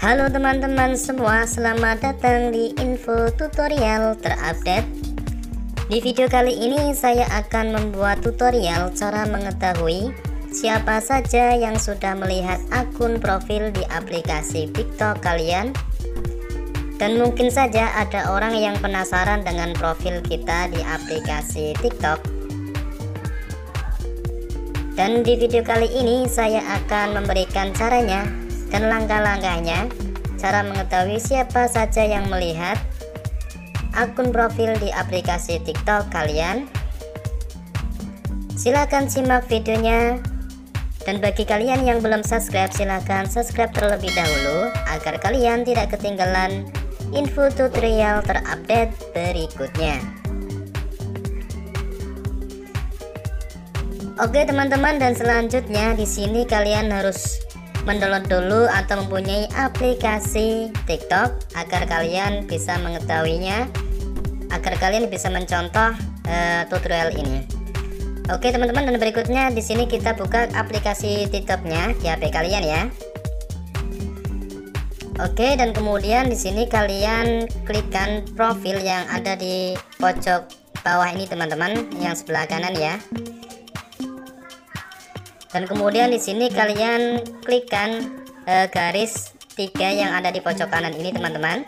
Halo teman-teman semua, selamat datang di info tutorial terupdate. Di video kali ini saya akan membuat tutorial cara mengetahui siapa saja yang sudah melihat akun profil di aplikasi TikTok kalian. Dan mungkin saja ada orang yang penasaran dengan profil kita di aplikasi TikTok. Dan di video kali ini saya akan memberikan caranya dan langkah-langkahnya cara mengetahui siapa saja yang melihat akun profil di aplikasi TikTok kalian. Silahkan simak videonya, dan bagi kalian yang belum subscribe silahkan subscribe terlebih dahulu agar kalian tidak ketinggalan info tutorial terupdate berikutnya. Oke teman-teman, dan selanjutnya di sini kalian harus mendownload dulu atau mempunyai aplikasi TikTok agar kalian bisa mengetahuinya, agar kalian bisa mencontoh tutorial ini. Oke teman-teman, dan berikutnya di sini kita buka aplikasi TikToknya di HP kalian ya. Oke, dan kemudian di sini kalian klikkan profil yang ada di pojok bawah ini teman-teman, yang sebelah kanan ya. Dan kemudian di sini kalian klikkan garis 3 yang ada di pojok kanan ini teman-teman.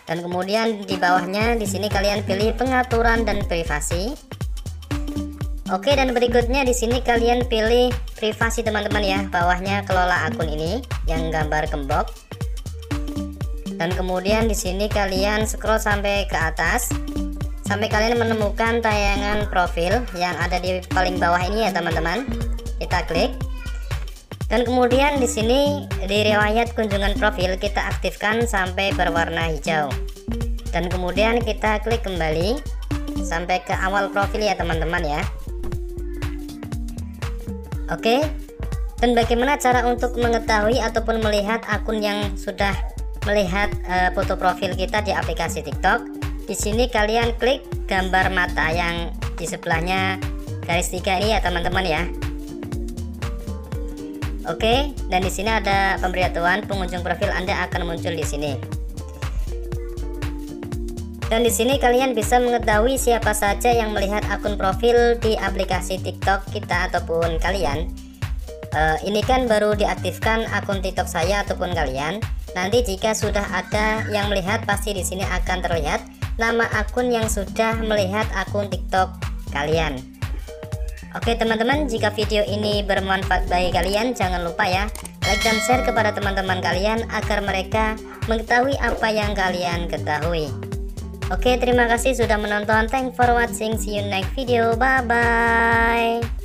Dan kemudian di bawahnya di sini kalian pilih pengaturan dan privasi. Oke, dan berikutnya di sini kalian pilih privasi teman-teman ya. Bawahnya kelola akun ini yang gambar gembok. Dan kemudian di sini kalian scroll sampai ke atas sampai kalian menemukan tayangan profil yang ada di paling bawah ini ya teman-teman. Kita klik, dan kemudian di sini di riwayat kunjungan profil kita aktifkan sampai berwarna hijau, dan kemudian kita klik kembali sampai ke awal profil ya teman-teman ya. Oke, dan bagaimana cara untuk mengetahui ataupun melihat akun yang sudah melihat foto profil kita di aplikasi TikTok? Di sini kalian klik gambar mata yang di sebelahnya garis 3 ini ya teman-teman ya. Oke, dan di sini ada pemberitahuan pengunjung profil Anda akan muncul di sini. Dan di sini kalian bisa mengetahui siapa saja yang melihat akun profil di aplikasi TikTok kita ataupun kalian. Ini kan baru diaktifkan akun TikTok saya ataupun kalian. Nanti jika sudah ada yang melihat, pasti di sini akan terlihat nama akun yang sudah melihat akun TikTok kalian. Oke teman-teman, jika video ini bermanfaat bagi kalian, jangan lupa ya like dan share kepada teman-teman kalian agar mereka mengetahui apa yang kalian ketahui. Oke, terima kasih sudah menonton. Thanks for watching. See you next video. Bye bye.